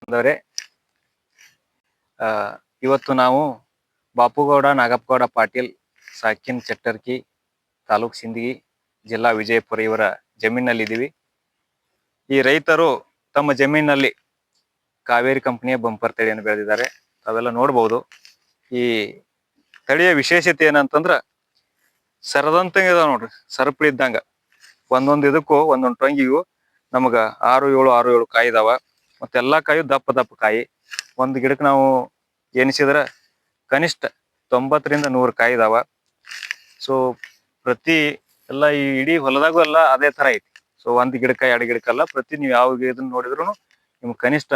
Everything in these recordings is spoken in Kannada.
ಅಂದರೆ ಇವತ್ತು ನಾವು ಬಾಪುಗೌಡ ನಾಗಪ್ಪಗೌಡ ಪಾಟೀಲ್ ಸಾಕಿನ್ ಚಟ್ಟರ್ಕಿ ತಾಲೂಕ್ ಸಿಂದಗಿ ಜಿಲ್ಲಾ ವಿಜಯಪುರ ಇವರ ಜಮೀನಿನಲ್ಲಿದ್ದೀವಿ. ಈ ರೈತರು ತಮ್ಮ ಜಮೀನಿನಲ್ಲಿ ಕಾವೇರಿ ಕಂಪನಿಯ ಬಂಪರ್ ತಳಿಯನ್ನು ಬೆಳೆದಿದ್ದಾರೆ. ತಾವೆಲ್ಲ ನೋಡ್ಬೋದು. ಈ ತಳಿಯ ವಿಶೇಷತೆ ಏನಂತಂದ್ರ ಸರದಂತಂಗ ಇದಾವ ನೋಡ್ರಿ, ಸರಪಳಿ ಇದ್ದಂಗ. ಒಂದೊಂದು ಇದಕ್ಕೂ ಒಂದೊಂದು ಟೊಂಗಿಗೂ ನಮಗ 6-7 ಕಾಯಿ ಇದಾವ. ಮತ್ತೆಲ್ಲಾ ಕಾಯಿ ದಪ್ಪ ಕಾಯಿ. ಒಂದು ಗಿಡಕ್ಕೆ ನಾವು ಎನಿಸಿದ್ರ ಕನಿಷ್ಠ 90-100 ಕಾಯಿ ಇದಾವ. ಸೊ ಪ್ರತಿ ಎಲ್ಲ ಈ ಇಡೀ ಹೊಲದಾಗೂ ಎಲ್ಲ ಅದೇ ತರ ಐತಿ. ಸೊ 1 ಗಿಡಕ್ಕ 2 ಗಿಡಕ್ಕಲ್ಲ, ಪ್ರತಿ ನೀವು ಯಾವ ಇದನ್ನ ನೋಡಿದ್ರು ನಿಮ್ಗೆ ಕನಿಷ್ಠ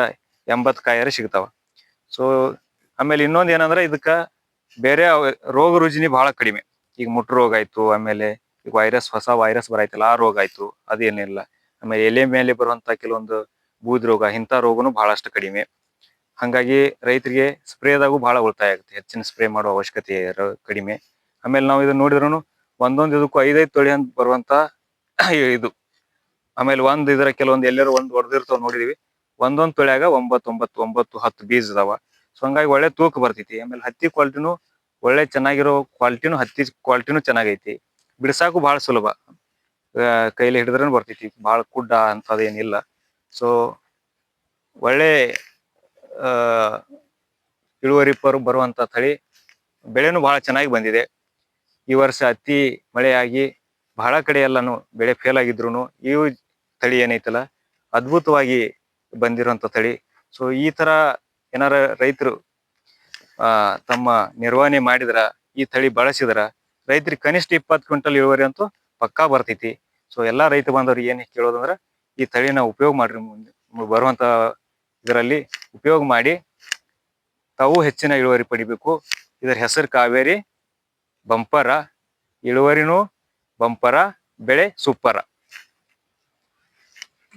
80 ಕಾಯಿಯಾರ ಸಿಗ್ತಾವ. ಸೊ ಆಮೇಲೆ ಇನ್ನೊಂದು ಏನಂದ್ರೆ ಇದಕ್ಕ ಬೇರೆ ರೋಗ ರುಜಿನಿ ಬಹಳ ಕಡಿಮೆ. ಈಗ ಮುಟ್ಟು ರೋಗ ಆಯ್ತು, ಆಮೇಲೆ ಈಗ ಹೊಸ ವೈರಸ್ ಬರಾಯ್ತಲ್ಲ, ಆ ರೋಗ ಆಯ್ತು, ಅದೇನಿಲ್ಲ. ಆಮೇಲೆ ಎಲೆ ಮೇಲೆ ಬರುವಂತ ಕೆಲವೊಂದು ಬೂದಿ ರೋಗ, ಇಂಥ ರೋಗನು ಬಹಳಷ್ಟು ಕಡಿಮೆ. ಹಂಗಾಗಿ ರೈತರಿಗೆ ಸ್ಪ್ರೇದಾಗೂ ಬಹಳ ಉಳಿತಾಯ ಆಗುತ್ತೆ. ಹೆಚ್ಚಿನ ಸ್ಪ್ರೇ ಮಾಡುವ ಅವಶ್ಯಕತೆ ಕಡಿಮೆ. ಆಮೇಲೆ ನಾವು ಇದನ್ನ ನೋಡಿದ್ರು ಒಂದೊಂದು ಇದಕ್ಕೂ 5-5 ತೊಳಿ ಅಂತ ಬರುವಂತ ಇದು. ಆಮೇಲೆ ಇದರ ಕೆಲವೊಂದು ಎಲ್ಲರೂ ಹೊಡೆದಿರ್ತಾವ ನೋಡಿದೀವಿ. ಒಂದೊಂದು ತೊಳ್ಯಾಗ 9-10 ಬೀಜ ಇದಾವ. ಸೊ ಹಂಗಾಗಿ ಒಳ್ಳೆ ತೂಕ ಬರ್ತೈತಿ. ಆಮೇಲೆ ಹತ್ತಿ ಕ್ವಾಲಿಟಿನು ಒಳ್ಳೆ ಚೆನ್ನಾಗಿರೋ ಕ್ವಾಲಿಟಿನು, ಹತ್ತಿ ಕ್ವಾಲಿಟಿನು ಚೆನ್ನಾಗೈತಿ. ಬಿಡ್ಸಾಕು ಬಹಳ ಸುಲಭ, ಕೈಲಿ ಹಿಡಿದ್ರೂ ಬರ್ತೈತಿ. ಬಹಳ ಕುಡ್ಡ ಅಂತದೇನಿಲ್ಲ. ಸೊ ಒಳ್ಳೆ ಇಳುವರಿ ಬರುವಂತ ತಳಿ. ಬೆಳೆನು ಬಹಳ ಚೆನ್ನಾಗಿ ಬಂದಿದೆ. ಈ ವರ್ಷ ಅತಿ ಮಳೆಯಾಗಿ ಬಹಳ ಕಡೆ ಎಲ್ಲಾನು ಬೆಳೆ ಫೇಲ್ ಆಗಿದ್ರು ಈ ತಳಿ ಏನೈತಲ್ಲ ಅದ್ಭುತವಾಗಿ ಬಂದಿರುವಂತ ತಳಿ. ಸೊ ಈ ತರ ಏನಾರ ರೈತರು ತಮ್ಮ ನಿರ್ವಹಣೆ ಮಾಡಿದ್ರ, ಈ ತಳಿ ಬಳಸಿದ್ರ ರೈತರಿಗೆ ಕನಿಷ್ಠ 20 ಕ್ವಿಂಟಲ್ ಇಳುವರಿ ಅಂತೂ ಪಕ್ಕಾ ಬರ್ತೈತಿ. ಸೊ ಎಲ್ಲಾ ರೈತ ಬಾಂಧವ್ರಿಗೆ ಏನ್ ಕೇಳೋದಂದ್ರ ಈ ತಳಿನ ಉಪಯೋಗ ಮಾಡ್ರಿ. ಬರುವಂತ ಇದರಲ್ಲಿ ಉಪಯೋಗ ಮಾಡಿ ತಾವು ಹೆಚ್ಚಿನ ಇಳುವರಿ ಪಡಿಬೇಕು. ಇದರ ಹೆಸರು ಕಾವೇರಿ ಬಂಪರ. ಇಳುವರಿನೂ ಬಂಪರ, ಬೆಳೆ ಸೂಪರ.